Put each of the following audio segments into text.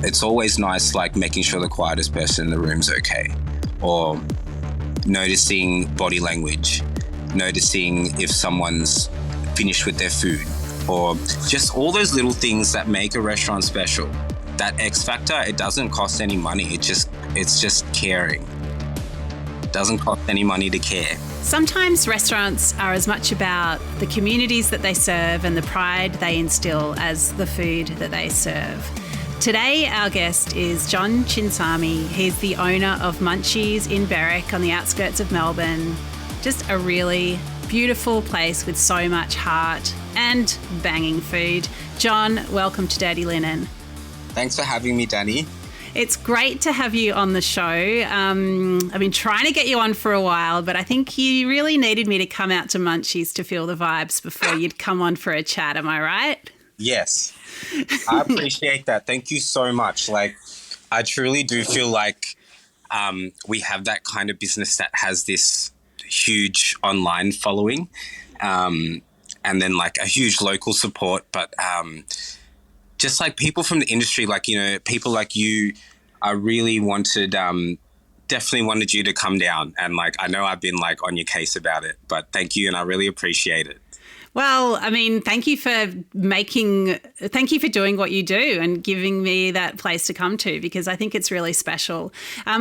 it's always nice, like making sure the quietest person in the room's okay, or noticing body language, noticing if someone's finished with their food, or just all those little things that make a restaurant special. That X factor, it doesn't cost any money. It's just caring. It doesn't cost any money to care. Sometimes restaurants are as much about the communities that they serve and the pride they instill as the food that they serve. Today, our guest is John Chinsami. He's the owner of Munchies in Berwick on the outskirts of Melbourne. Just a really beautiful place with so much heart and banging food. John, welcome to Dirty Linen. Thanks for having me, Dani. It's great to have you on the show. I've been trying to get you on for a while, but I think you really needed me to come out to Munchies to feel the vibes before you'd come on for a chat. Am I right? Yes. I appreciate that. Thank you so much. Like, I truly do feel like we have that kind of business that has this huge online following, and then like a huge local support, but just like people from the industry, like, you know, people like you, I really wanted, definitely wanted you to come down. And like, I know I've been like on your case about it, but thank you. And I really appreciate it. Well, I mean, thank you for doing what you do and giving me that place to come to, because I think it's really special.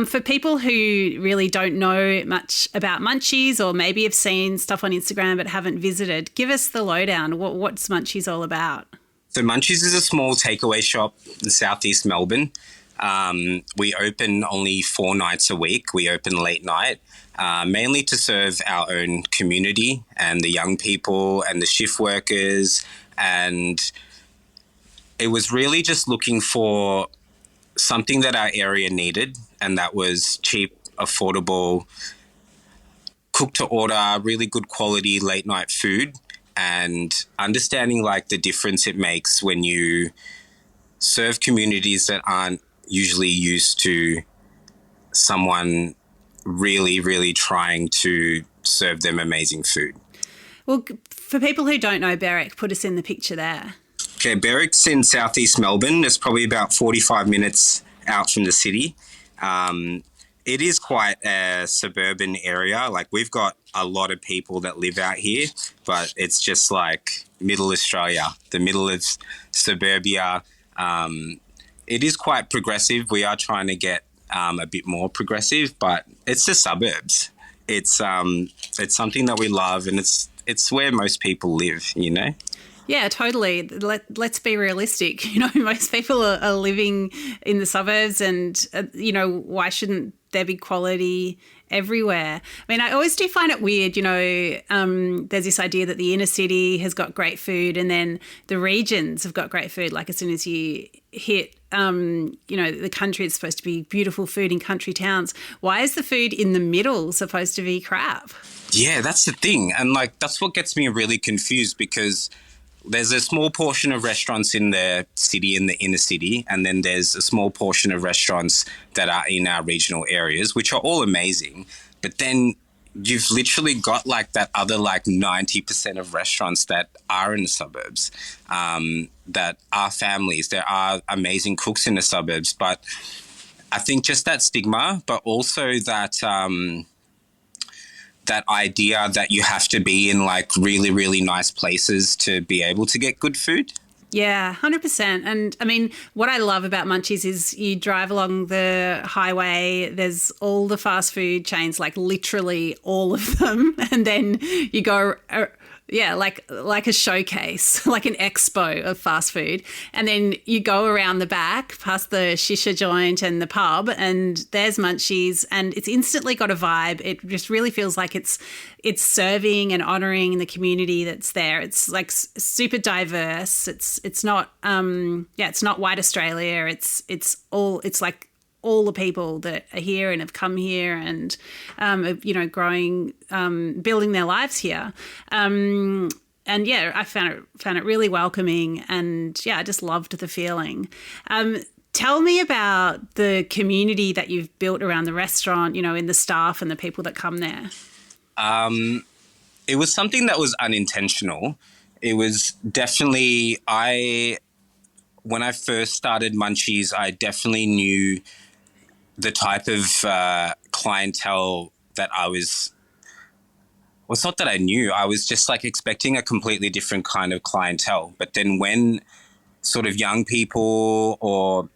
For people who really don't know much about Munchies, or maybe have seen stuff on Instagram but haven't visited, give us the lowdown. What's Munchies all about? So Munchies is a small takeaway shop in southeast Melbourne. We open only 4 nights a week. We open late night, mainly to serve our own community and the young people and the shift workers. And it was really just looking for something that our area needed, and that was cheap, affordable, cook to order, really good quality late night food. And understanding like the difference it makes when you serve communities that aren't usually used to someone really, really trying to serve them amazing food. Well, for people who don't know Berwick, put us in the picture there. Okay, Berwick's in southeast Melbourne. It's probably about 45 minutes out from the city. It is quite a suburban area. Like, we've got a lot of people that live out here, but it's just like middle Australia, the middle of suburbia. It is quite progressive. We are trying to get a bit more progressive, but it's the suburbs. It's something that we love, and it's where most people live, you know? Yeah, totally. Let's be realistic. You know, most people are living in the suburbs, and, you know, why shouldn't there be quality everywhere? I mean, I always do find it weird, you know, there's this idea that the inner city has got great food and then the regions have got great food. Like, as soon as you hit, you know, the country is supposed to be beautiful food in country towns. Why is the food in the middle supposed to be crap? Yeah, that's the thing. And like, that's what gets me really confused, because there's a small portion of restaurants in the city, in the inner city, and then there's a small portion of restaurants that are in our regional areas, which are all amazing. But then you've literally got like that other like 90% of restaurants that are in the suburbs, that are families. There are amazing cooks in the suburbs, but I think just that stigma, but also that that idea that you have to be in like really, really nice places to be able to get good food. Yeah, 100%. And I mean, what I love about Munchies is you drive along the highway, there's all the fast food chains, like literally all of them. And then you go, like a showcase, like an expo of fast food. And then you go around the back past the shisha joint and the pub, and there's Munchies, and it's instantly got a vibe. It just really feels like it's serving and honouring the community that's there. It's like super diverse. It's not it's not white Australia. It's like all the people that are here and have come here and, you know, growing, building their lives here. And yeah, I found it really welcoming, and yeah, I just loved the feeling. Tell me about the community that you've built around the restaurant, you know, in the staff and the people that come there. It was something that was unintentional. It was definitely, when I first started Munchies, I definitely knew the type of clientele that I was. Well, it's not that I knew. I was just like expecting a completely different kind of clientele. But then when sort of young people or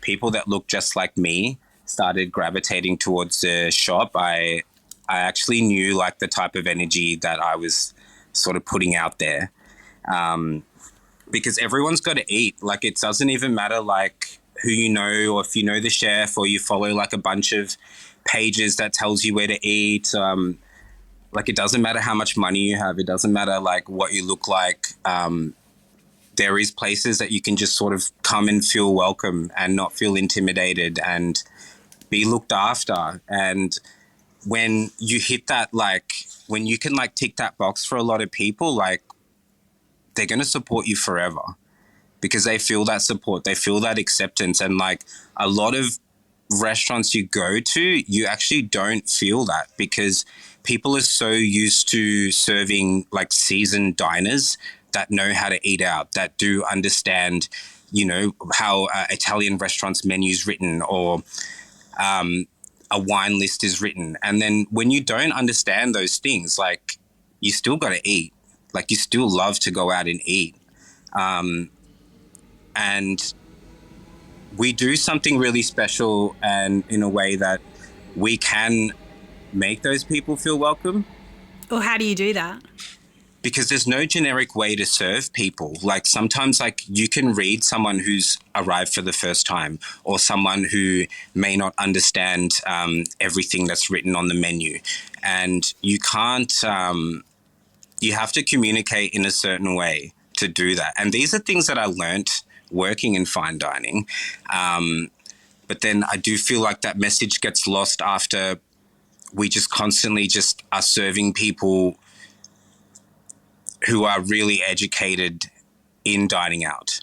people that look just like me started gravitating towards the shop, I actually knew like the type of energy that I was sort of putting out there. Because everyone's got to eat. Like it doesn't even matter like who you know or if you know the chef or you follow like a bunch of pages that tells you where to eat. Like it doesn't matter how much money you have. It doesn't matter like what you look like. There is places that you can just sort of come and feel welcome and not feel intimidated and be looked after. And when you hit that, like when you can like tick that box for a lot of people, like they're going to support you forever because they feel that support, they feel that acceptance. And like a lot of restaurants you go to, you actually don't feel that because people are so used to serving like seasoned diners that know how to eat out, that do understand, you know, how Italian restaurants menus written or a wine list is written. And then when you don't understand those things, like you still got to eat, like you still love to go out and eat. And we do something really special and in a way that we can make those people feel welcome. Well, how do you do that? Because there's no generic way to serve people. Like sometimes like you can read someone who's arrived for the first time or someone who may not understand everything that's written on the menu. And you can't, you have to communicate in a certain way to do that. And these are things that I learnt working in fine dining. But then I do feel like that message gets lost after we just constantly just are serving people who are really educated in dining out.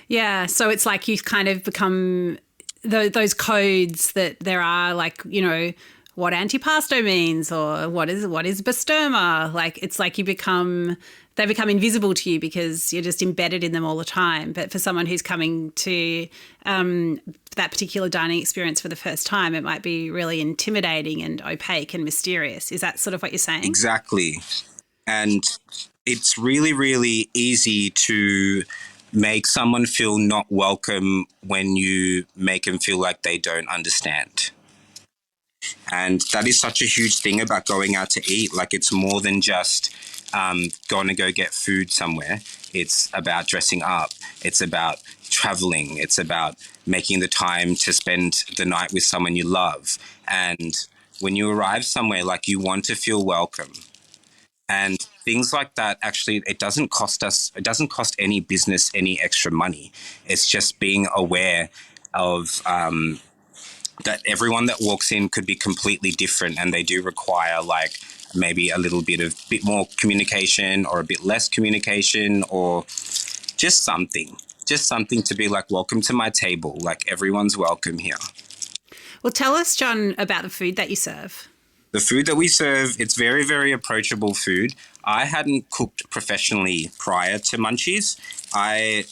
Yeah, so it's like you kind of become those codes that there are, like, you know, what antipasto means or what is basturma. Like it's like they become invisible to you because you're just embedded in them all the time. But for someone who's coming to that particular dining experience for the first time, it might be really intimidating and opaque and mysterious. Is that sort of what you're saying? Exactly. And it's really, really easy to make someone feel not welcome when you make them feel like they don't understand. And that is such a huge thing about going out to eat. Like it's more than just going to go get food somewhere. It's about dressing up. It's about traveling. It's about making the time to spend the night with someone you love. And when you arrive somewhere, like you want to feel welcome. And things like that, actually, it doesn't cost any business any extra money. It's just being aware of that everyone that walks in could be completely different and they do require like maybe a bit more communication or a bit less communication or just something to be like, welcome to my table. Like everyone's welcome here. Well, tell us, John, about the food that you serve. The food that we serve, it's very, very approachable food. I hadn't cooked professionally prior to Munchies. I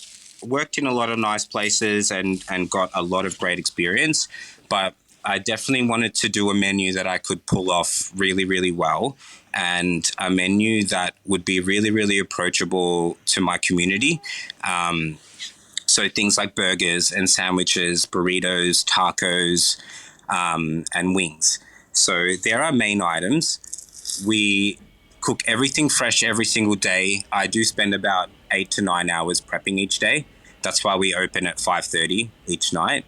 worked in a lot of nice places and got a lot of great experience, but I definitely wanted to do a menu that I could pull off really, really well and a menu that would be really, really approachable to my community. So things like burgers and sandwiches, burritos, tacos, and wings. So they're our main items. We cook everything fresh every single day. I do spend about 8 to 9 hours prepping each day. That's why we open at 5:30 each night.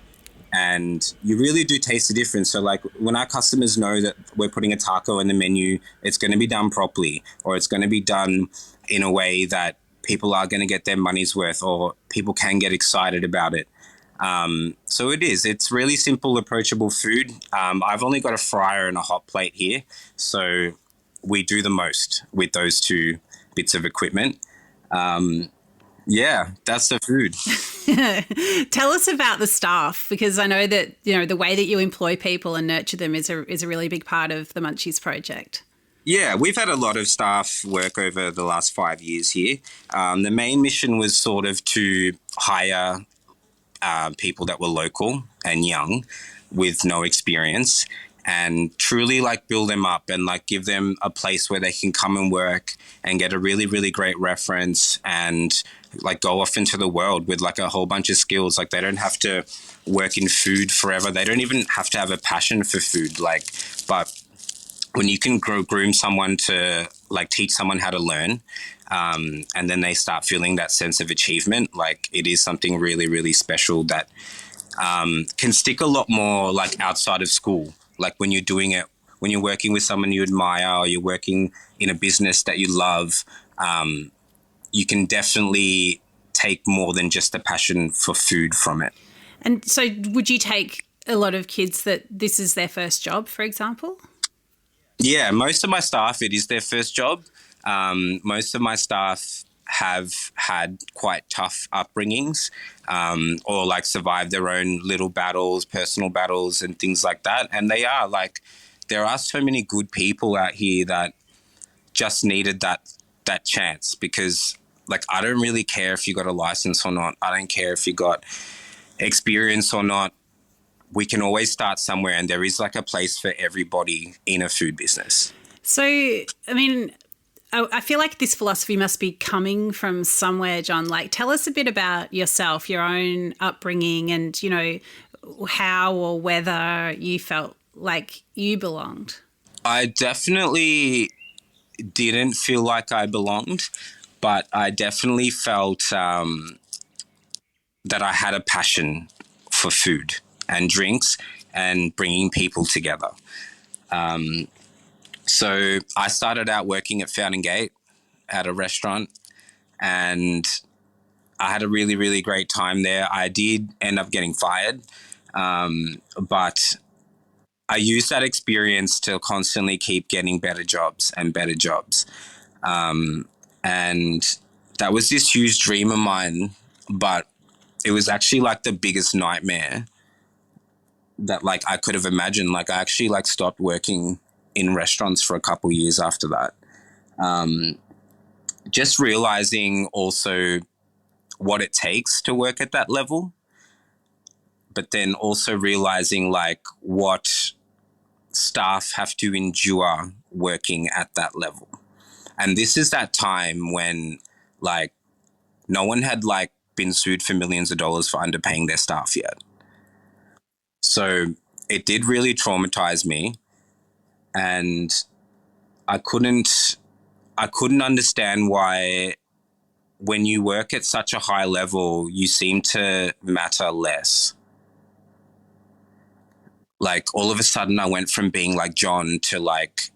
And you really do taste the difference. So like when our customers know that we're putting a taco in the menu, it's going to be done properly or it's going to be done in a way that people are going to get their money's worth or people can get excited about it. So it's really simple, approachable food. I've only got a fryer and a hot plate here. So we do the most with those two bits of equipment. Yeah, that's the food. Tell us about the staff, because I know that, you know, the way that you employ people and nurture them is a really big part of the Munchies project. Yeah, we've had a lot of staff work over the last 5 years here. The main mission was sort of to hire people that were local and young with no experience and truly like build them up and like give them a place where they can come and work and get a really, really great reference and like go off into the world with like a whole bunch of skills. Like they don't have to work in food forever. They don't even have to have a passion for food. Like, but when you can groom someone to like teach someone how to learn, and then they start feeling that sense of achievement, like it is something really, really special that can stick a lot more like outside of school. Like when you're doing it, when you're working with someone you admire or you're working in a business that you love, you can definitely take more than just a passion for food from it. And so, would you take a lot of kids that this is their first job, for example? Yeah, most of my staff, it is their first job. Most of my staff have had quite tough upbringings, or like survived their own little battles, personal battles, and things like that. And they are like, there are so many good people out here that just needed that chance because. Like, I don't really care if you got a license or not. I don't care if you got experience or not. We can always start somewhere, and there is like a place for everybody in a food business. So, I mean, I feel like this philosophy must be coming from somewhere, John. Like, tell us a bit about yourself, your own upbringing, and, you know, how or whether you felt like you belonged. I definitely didn't feel like I belonged, but I definitely felt that I had a passion for food and drinks and bringing people together. So I started out working at Fountain Gate at a restaurant, and I had a really, really great time there. I did end up getting fired, but I used that experience to constantly keep getting better jobs and better jobs. And that was this huge dream of mine, but it was actually like the biggest nightmare that like I could have imagined. Like I actually like stopped working in restaurants for a couple years after that. Just realizing also what it takes to work at that level, but then also realizing like what staff have to endure working at that level. And this is that time when like no one had like been sued for millions of dollars for underpaying their staff yet. So it did really traumatize me, and I couldn't understand why when you work at such a high level you seem to matter less. Like all of a sudden I went from being like John to like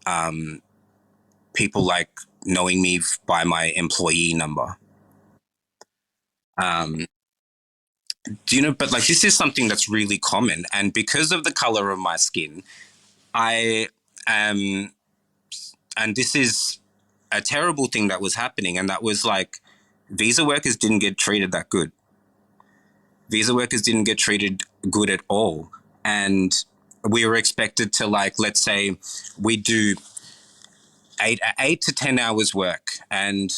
people like knowing me by my employee number. Do you know, but like this is something that's really common, and because of the color of my skin, I am, and this is a terrible thing that was happening, and that was like visa workers didn't get treated that good. Visa workers didn't get treated good at all. And we were expected to like, let's say we do eight to 10 hours work, and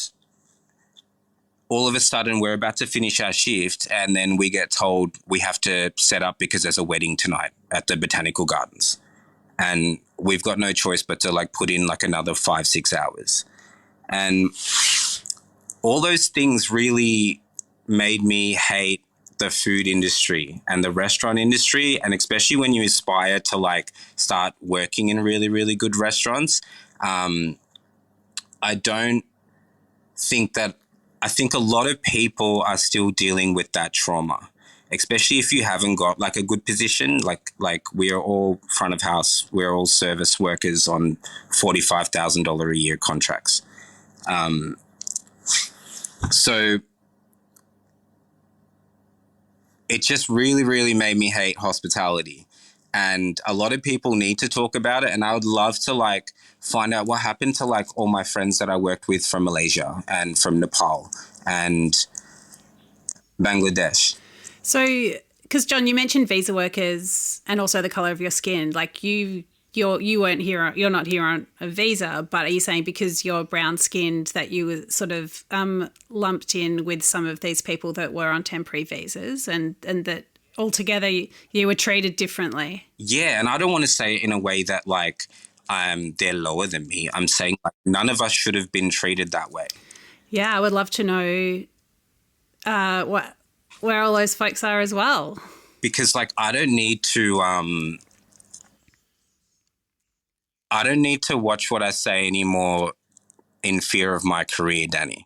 all of a sudden we're about to finish our shift, and then we get told we have to set up because there's a wedding tonight at the Botanical Gardens. And we've got no choice but to like put in like another 5-6 hours. And all those things really made me hate the food industry and the restaurant industry. And especially when you aspire to like start working in really, really good restaurants. I don't think that, I think a lot of people are still dealing with that trauma, especially if you haven't got like a good position. Like we are all front of house, we're all service workers on $45,000 a year contracts. So it just really, really made me hate hospitality. And a lot of people need to talk about it. And I would love to like find out what happened to like all my friends that I worked with from Malaysia and from Nepal and Bangladesh. So, because John, you mentioned visa workers and also the color of your skin. Like you you're not here on a visa, but are you saying because you're brown skinned that you were sort of lumped in with some of these people that were on temporary visas, and that altogether you were treated differently? Yeah, and I don't want to say it in a way that like they're lower than me. I'm saying like none of us should have been treated that way. Yeah, I would love to know what where all those folks are as well. Because like I don't need to watch what I say anymore in fear of my career, Dani.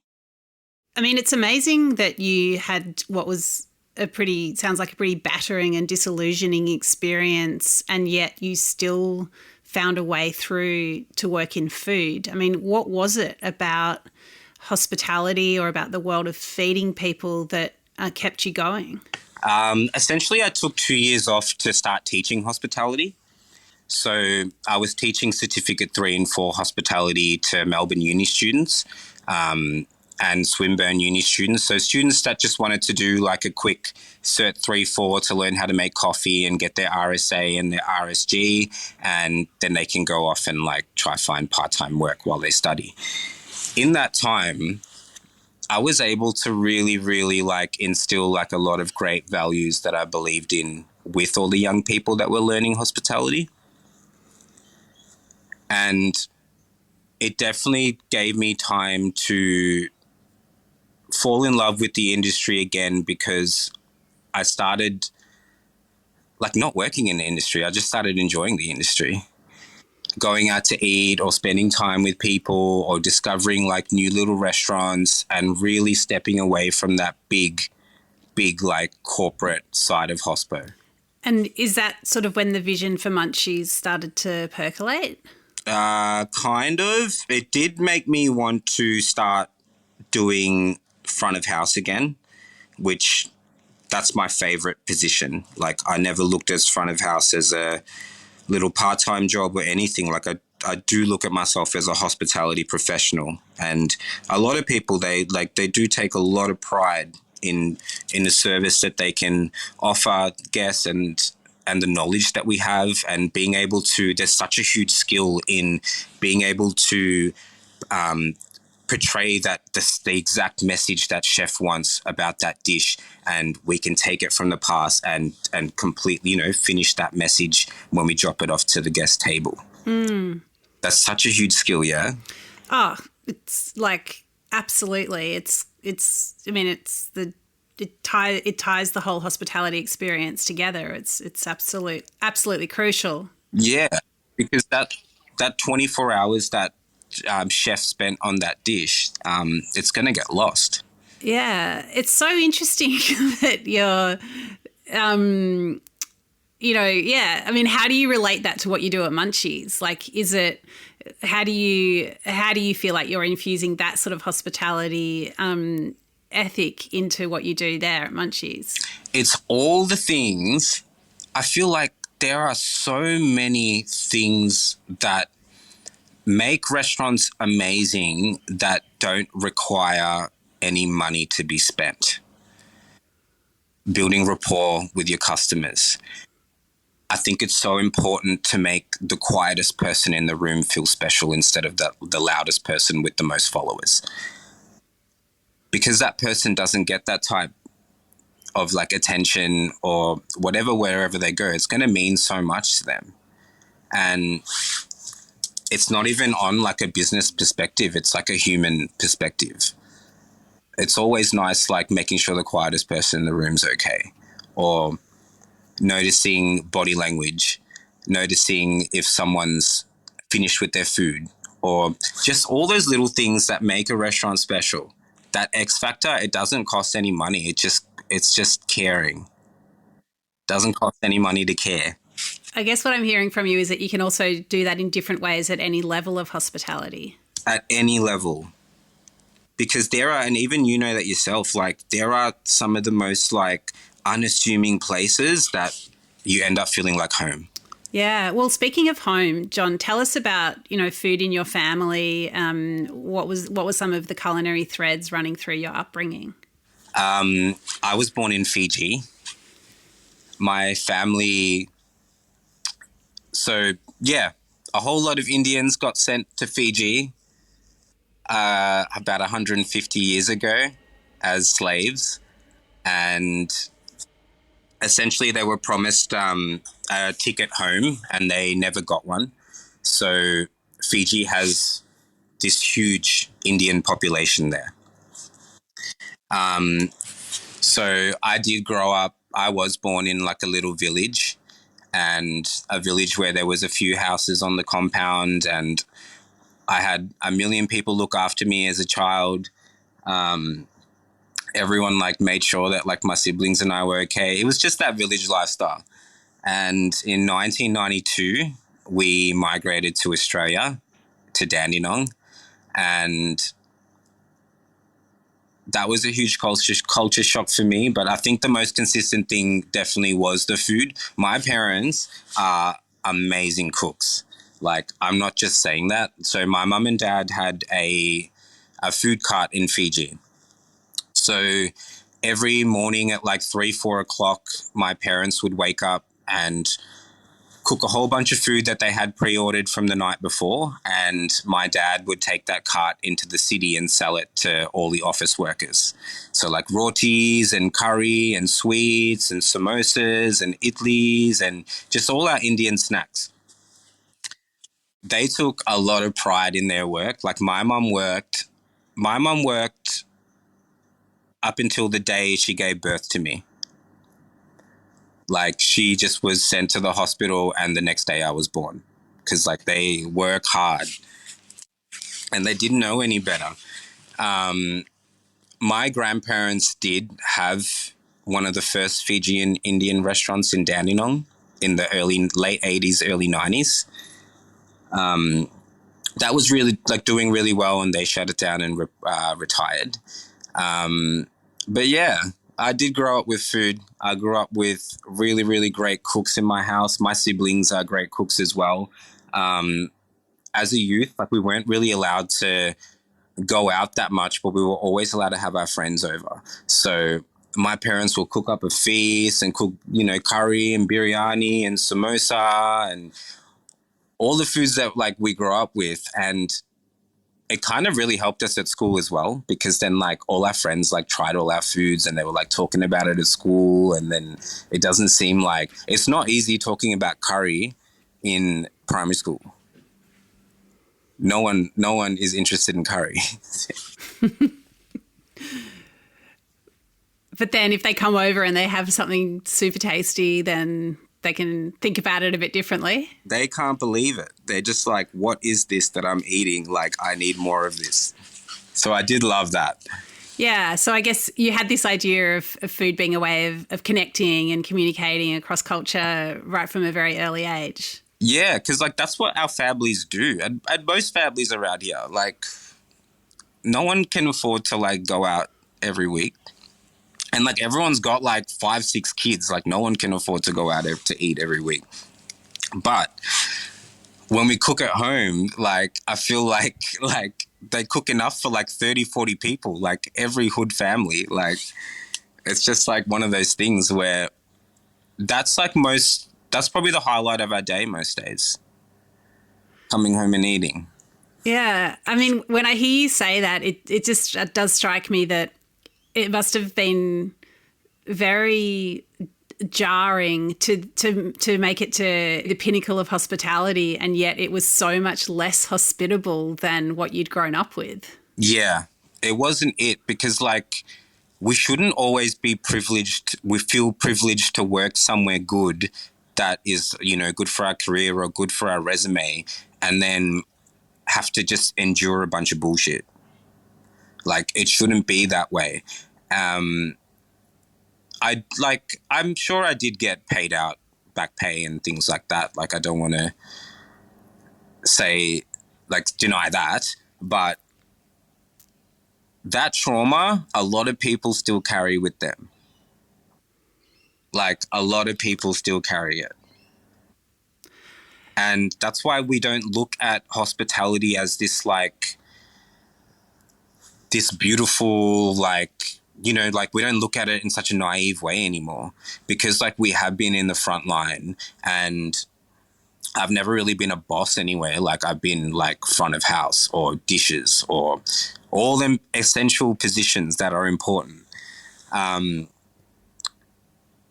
I mean, it's amazing that you had what was sounds like a pretty battering and disillusioning experience, and yet you still found a way through to work in food. I mean, what was it about hospitality or about the world of feeding people that kept you going? Essentially, I took 2 years off to start teaching hospitality. So I was teaching Certificate 3 and 4 hospitality to Melbourne uni students and Swinburne uni students. So students that just wanted to do like a quick Cert 3-4 to learn how to make coffee and get their RSA and their RSG, and then they can go off and like try find part-time work while they study. In that time, I was able to really, really like instill like a lot of great values that I believed in with all the young people that were learning hospitality. And it definitely gave me time to fall in love with the industry again, because I started like not working in the industry. I just started enjoying the industry. Going out to eat or spending time with people or discovering like new little restaurants and really stepping away from that big like corporate side of hospo. And is that sort of when the vision for Munchies started to percolate? Kind of. It did make me want to start doing front of house again, which that's my favorite position. Like I never looked at front of house as a little part-time job or anything. Like I do look at myself as a hospitality professional, and a lot of people they do take a lot of pride in the service that they can offer guests and the knowledge that we have, and being able to, there's such a huge skill in being able to portray the exact message that chef wants about that dish, and we can take it from the past and completely, finish that message when we drop it off to the guest table. That's such a huge skill. Yeah. Oh, it's like absolutely. It ties the whole hospitality experience together. It's absolutely crucial. Yeah, because that 24 hours that chef spent on that dish, it's going to get lost. Yeah, it's so interesting that you're, yeah. I mean, how do you relate that to what you do at Munchies? Like, how do you feel like you're infusing that sort of hospitality ethic into what you do there at Munchies? It's all the things. I feel like there are so many things that make restaurants amazing that don't require any money to be spent. Building rapport with your customers. I think it's so important to make the quietest person in the room feel special instead of the loudest person with the most followers. Because that person doesn't get that type of like attention or whatever, wherever they go, it's going to mean so much to them. And it's not even on like a business perspective. It's like a human perspective. It's always nice, like making sure the quietest person in the room's okay, or noticing body language, noticing if someone's finished with their food, or just all those little things that make a restaurant special. That X factor, it doesn't cost any money. It's just caring. Doesn't cost any money to care. I guess what I'm hearing from you is that you can also do that in different ways at any level of hospitality. At any level. Because there are, and even you know that yourself, like there are some of the most like unassuming places that you end up feeling like home. Yeah. Well, speaking of home, John, tell us about, food in your family. What was some of the culinary threads running through your upbringing? I was born in Fiji. My family, so Yeah, a whole lot of Indians got sent to Fiji about 150 years ago as slaves, and essentially they were promised a ticket home and they never got one. So Fiji has this huge Indian population there. So I did grow up, I was born in like a little village, and a village where there was a few houses on the compound, and I had a million people look after me as a child. Everyone like made sure that like my siblings and I were okay. It was just that village lifestyle. And in 1992, we migrated to Australia, to Dandenong, and that was a huge culture shock for me. But I think the most consistent thing definitely was the food. My parents are amazing cooks. Like, I'm not just saying that. So my mum and dad had a food cart in Fiji. So every morning at like 3, 4 o'clock, my parents would wake up and cook a whole bunch of food that they had pre-ordered from the night before, and my dad would take that cart into the city and sell it to all the office workers. So like rotis and curry and sweets and samosas and idlis and just all our Indian snacks. They took a lot of pride in their work. Like my mum worked up until the day she gave birth to me. Like, she just was sent to the hospital and the next day I was born, because like they work hard and they didn't know any better. My grandparents did have one of the first Fijian Indian restaurants in Dandenong in the late 80s, early 90s. That was really like doing really well, and they shut it down and retired. But yeah, I did grow up with food. I grew up with really, really great cooks in my house. My siblings are great cooks as well. As a youth, like, we weren't really allowed to go out that much, but we were always allowed to have our friends over. So my parents will cook up a feast and cook, curry and biryani and samosa and all the foods that like we grew up with. And it kind of really helped us at school as well, because then like all our friends like tried all our foods and they were like talking about it at school. And then it doesn't seem like it's not easy talking about curry in primary school. No one is interested in curry. But then if they come over and they have something super tasty, then they can think about it a bit differently. They can't believe it. They're just like, what is this that I'm eating? Like, I need more of this. So I did love that. Yeah. So I guess you had this idea of food being a way of connecting and communicating across culture right from a very early age. Yeah, because like that's what our families do. And most families around here, like, no one can afford to like go out every week. And like everyone's got like 5, 6 kids. Like, no one can afford to go out to eat every week. But when we cook at home, like, I feel like they cook enough for like 30, 40 people, like every hood family. Like, it's just like one of those things where that's probably the highlight of our day most days. Coming home and eating. Yeah. I mean, when I hear you say that, it just does strike me that it must have been very jarring to make it to the pinnacle of hospitality, and yet it was so much less hospitable than what you'd grown up with. Yeah, it wasn't it, because like we shouldn't always be privileged. We feel privileged to work somewhere good that is, good for our career or good for our resume, and then have to just endure a bunch of bullshit. Like, it shouldn't be that way. I'm sure I did get paid out back pay and things like that. Like, I don't want to say, like, deny that, but that trauma, a lot of people still carry with them. Like, a lot of people still carry it. And that's why we don't look at hospitality as this, like, this beautiful, like, like, we don't look at it in such a naive way anymore, because like we have been in the front line, and I've never really been a boss anywhere. Like I've been like front of house or dishes or all them essential positions that are important. Um,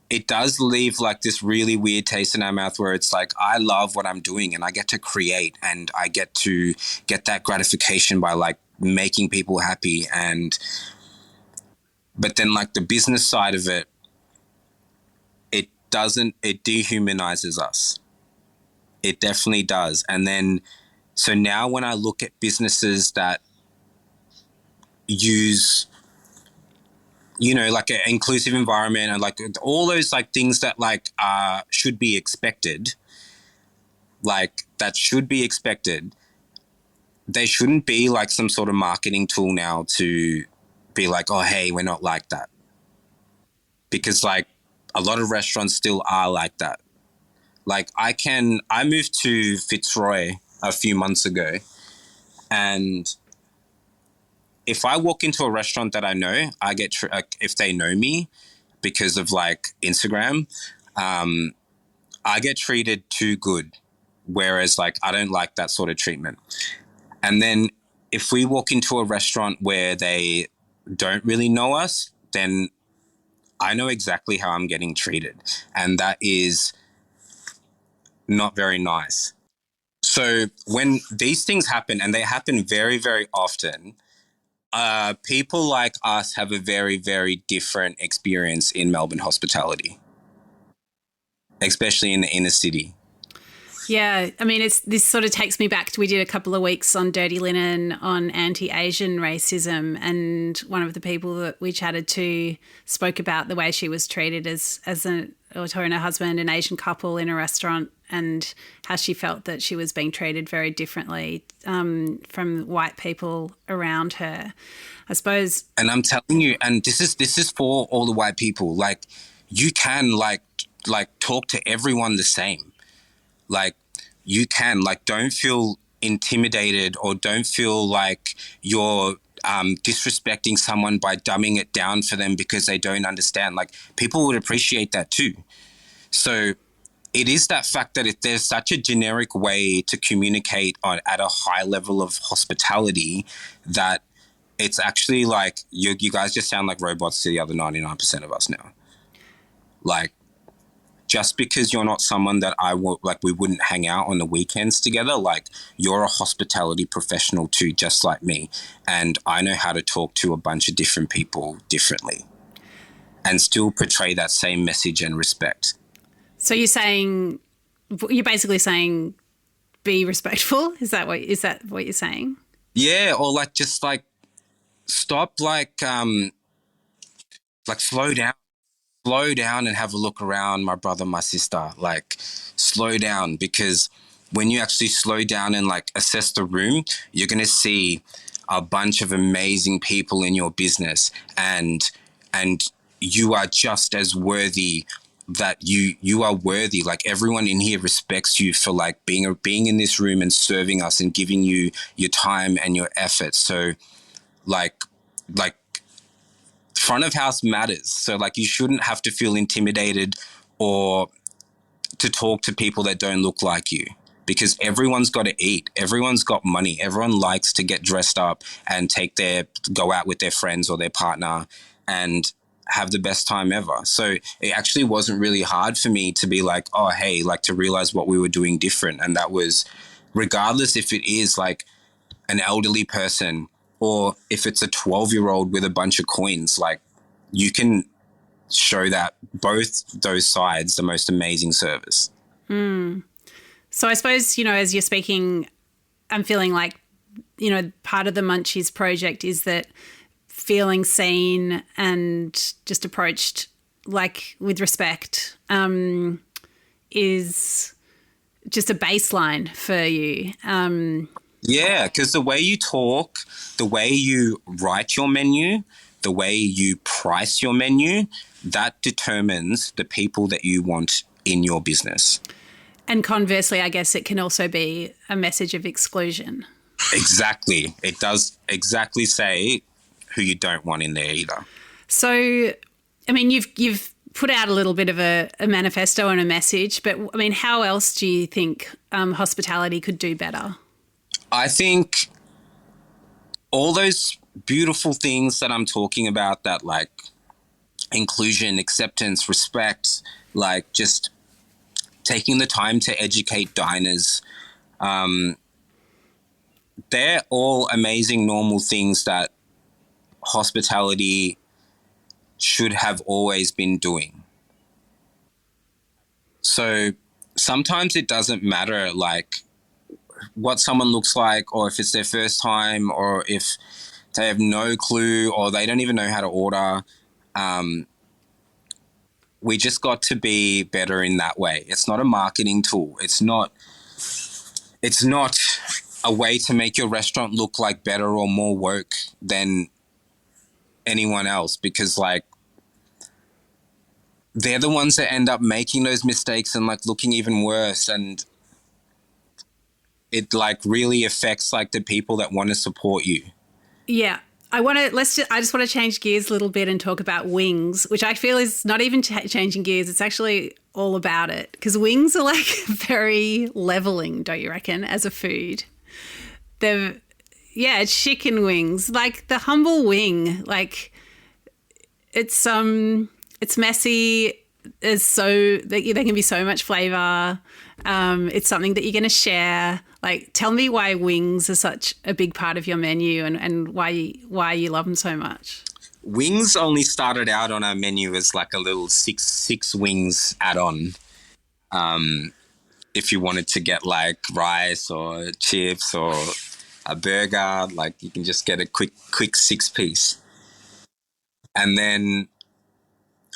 it does leave like this really weird taste in our mouth where it's like, I love what I'm doing and I get to create and I get to get that gratification by like making people happy. But then like the business side of it, it dehumanizes us. It definitely does. And then, so now when I look at businesses that use, like an inclusive environment and like all those like things that like should be expected, like that should be expected, they shouldn't be like some sort of marketing tool now to be like, oh, hey, we're not like that. Because like a lot of restaurants still are like that. Like I moved to Fitzroy a few months ago, and if I walk into a restaurant that I know, I get if they know me because of like Instagram, I get treated too good. Whereas like I don't like that sort of treatment. And then if we walk into a restaurant where they don't really know us, then I know exactly how I'm getting treated, and that is not very nice. So when these things happen, and they happen very, very often, people like us have a very, very different experience in Melbourne hospitality, especially in the inner city. Yeah, I mean, this sort of takes me back to, we did a couple of weeks on Dirty Linen on anti-Asian racism, and one of the people that we chatted to spoke about the way she was treated as her and her husband, an Asian couple in a restaurant, and how she felt that she was being treated very differently from white people around her, I suppose. And I'm telling you, and this is for all the white people. Like, you can like talk to everyone the same. Like, you can, like, don't feel intimidated or don't feel like you're disrespecting someone by dumbing it down for them because they don't understand. Like, people would appreciate that too. So it is that fact that if there's such a generic way to communicate at a high level of hospitality, that it's actually like you guys just sound like robots to the other 99% of us now. Like, just because you're not someone that we wouldn't hang out on the weekends together, like, you're a hospitality professional too, just like me. And I know how to talk to a bunch of different people differently and still portray that same message and respect. So you're basically saying be respectful? Is that what you're saying? Yeah, or like just like stop like slow down. Slow down and have a look around, my brother, my sister. Like, slow down, because when you actually slow down and like assess the room, you're going to see a bunch of amazing people in your business, and you are just as worthy. That you are worthy. Like, everyone in here respects you for like being in this room and serving us and giving you your time and your effort. So like front of house matters. So like, you shouldn't have to feel intimidated or to talk to people that don't look like you, because everyone's got to eat. Everyone's got money. Everyone likes to get dressed up and go out with their friends or their partner and have the best time ever. So it actually wasn't really hard for me to be like, oh, hey, like, to realize what we were doing different. And that was, regardless if it is like an elderly person or if it's a 12-year-old with a bunch of coins, like, you can show that both those sides the most amazing service. So I suppose, as you're speaking, I'm feeling like, part of the Munchies project is that feeling seen and just approached like with respect is just a baseline for you. Yeah, because the way you talk, the way you write your menu, the way you price your menu, that determines the people that you want in your business. And conversely, I guess it can also be a message of exclusion. Exactly. It does exactly say who you don't want in there either. So, I mean, you've put out a little bit of a manifesto and a message, but I mean, how else do you think hospitality could do better? I think all those beautiful things that I'm talking about, that like inclusion, acceptance, respect, like just taking the time to educate diners, they're all amazing, normal things that hospitality should have always been doing. So sometimes it doesn't matter like what someone looks like, or if it's their first time, or if they have no clue, or they don't even know how to order. We just got to be better in that way. It's not a marketing tool. It's not a way to make your restaurant look like better or more woke than anyone else, because like they're the ones that end up making those mistakes and like looking even worse, and it like really affects like the people that want to support you. Yeah. I just want to change gears a little bit and talk about wings, which I feel is not even changing gears. It's actually all about it, because wings are like very leveling, don't you reckon, as a food? Yeah, it's chicken wings, like the humble wing, like it's messy. There can be so much flavor. It's something that you're going to share. Like, tell me why wings are such a big part of your menu, and why you love them so much. Wings only started out on our menu as like a little six wings add-on. If you wanted to get like rice or chips or a burger, like you can just get a quick 6-piece. And then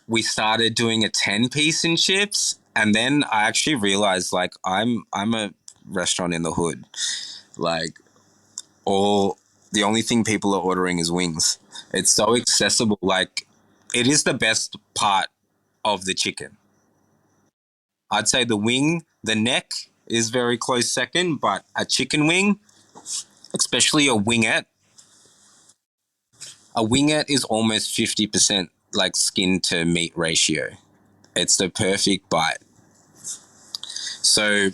we started doing a 10-piece in chips, and then I actually realized like I'm a restaurant in the hood. Like all the only thing people are ordering is wings. It's so accessible. Like it is the best part of the chicken. I'd say the wing, the neck is very close second, but a chicken wing, especially a wingette is almost 50% like skin to meat ratio. It's the perfect bite. So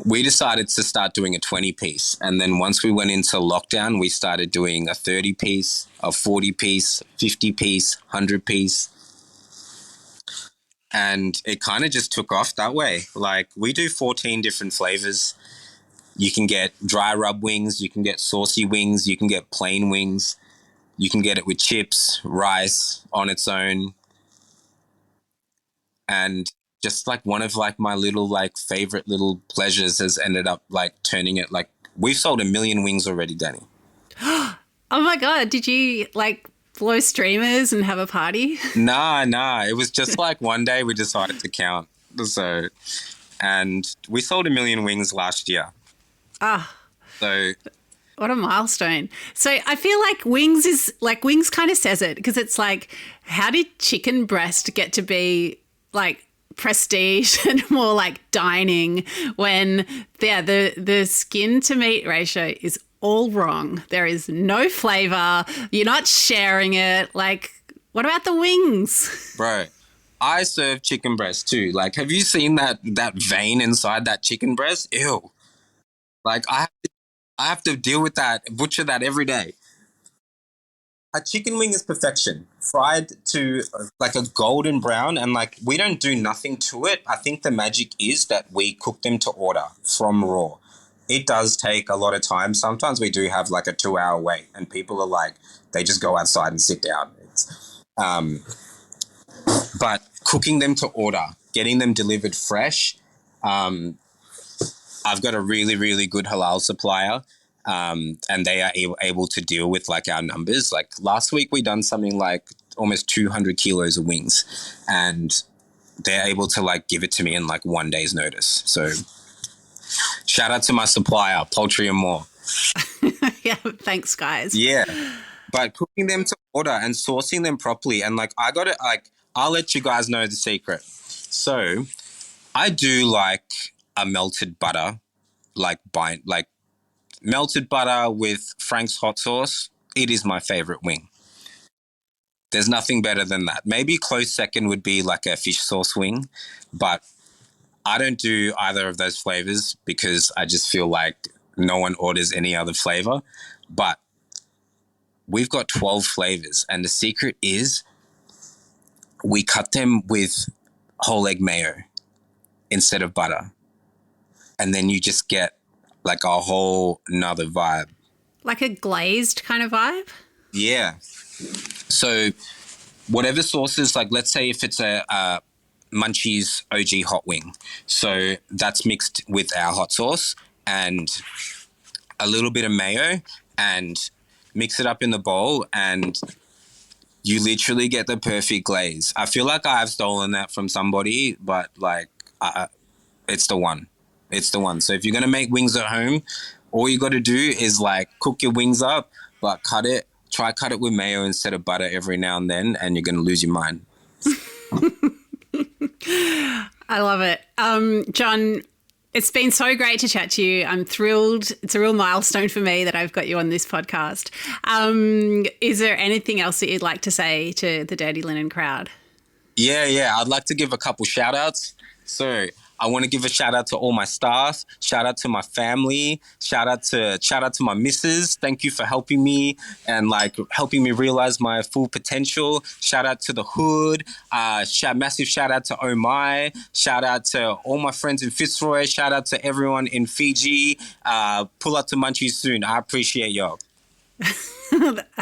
we decided to start doing a 20-piece. And then once we went into lockdown, we started doing a 30-piece, a 40-piece, 50-piece, 100-piece. And it kind of just took off that way. Like we do 14 different flavors. You can get dry rub wings, you can get saucy wings, you can get plain wings, you can get it with chips, rice on its own. And just like one of like my little like favorite little pleasures has ended up like turning it like we've sold 1 million wings already, Dani. Oh my God, did you like blow streamers and have a party? Nah. It was just like one day we decided to count. So, and we sold 1 million wings last year. Ah. So What a milestone. So I feel like wings kind of says it, because it's like, how did chicken breast get to be like prestige and more like dining when the skin to meat ratio is all wrong? There is no flavor. You're not sharing it. Like, what about the wings? bro, I serve chicken breast too. Like, have you seen that vein inside that chicken breast? Ew. Like I have to deal with that, butcher that every day. A chicken wing is perfection, fried to like a golden brown, and like we don't do nothing to it. I think the magic is that we cook them to order from raw. It does take a lot of time. Sometimes we do have like a 2-hour wait, and people are like, they just go outside and sit down. But cooking them to order, getting them delivered fresh. I've got a really, really good halal supplier, and they are able to deal with like our numbers. Like last week, we done something like almost 200 kilos of wings, and they're able to like give it to me in like 1 day's notice. So shout out to my supplier, Poultry and More. Yeah, thanks, guys. Yeah, but cooking them to order and sourcing them properly, and like I got it. Like I'll let you guys know the secret. So I do like a melted butter, like melted butter with Frank's hot sauce. It is my favorite wing. There's nothing better than that. Maybe close second would be like a fish sauce wing, but I don't do either of those flavors because I just feel like no one orders any other flavor. But we've got 12 flavors, and the secret is we cut them with whole egg mayo instead of butter. And then you just get like a whole nother vibe. Like a glazed kind of vibe? Yeah. So whatever sauces, like let's say if it's a Munchies OG hot wing. So that's mixed with our hot sauce and a little bit of mayo, and mix it up in the bowl, and you literally get the perfect glaze. I feel like I've stolen that from somebody, but like it's the one. It's the one. So if you're going to make wings at home, all you got to do is like cook your wings up, but try cut it with mayo instead of butter every now and then, and you're going to lose your mind. I love it. John, it's been so great to chat to you. I'm thrilled. It's a real milestone for me that I've got you on this podcast. Is there anything else that you'd like to say to the Dirty Linen crowd? Yeah. I'd like to give a couple shout outs. So I want to give a shout out to all my staff, shout out to my family, shout out to my missus. Thank you for helping me and like helping me realize my full potential. Shout out to the hood. Massive shout out to Oh My. Shout out to all my friends in Fitzroy. Shout out to everyone in Fiji. Pull up to Munchies soon. I appreciate y'all.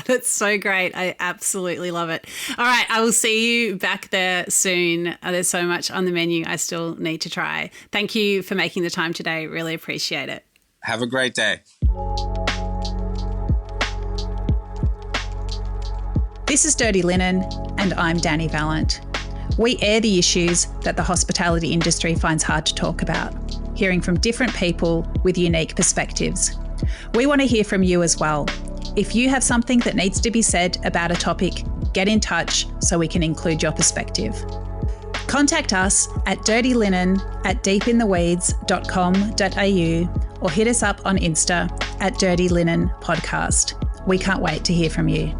That's so great. I absolutely love it. All right. I will see you back there soon. There's so much on the menu I still need to try. Thank you for making the time today. Really appreciate it. Have a great day. This is Dirty Linen, and I'm Dani Valent. We air the issues that the hospitality industry finds hard to talk about, hearing from different people with unique perspectives. We want to hear from you as well. If you have something that needs to be said about a topic, get in touch so we can include your perspective. Contact us at dirtylinen@deepintheweeds.com.au or hit us up on Insta at Dirty Linen Podcast. We can't wait to hear from you.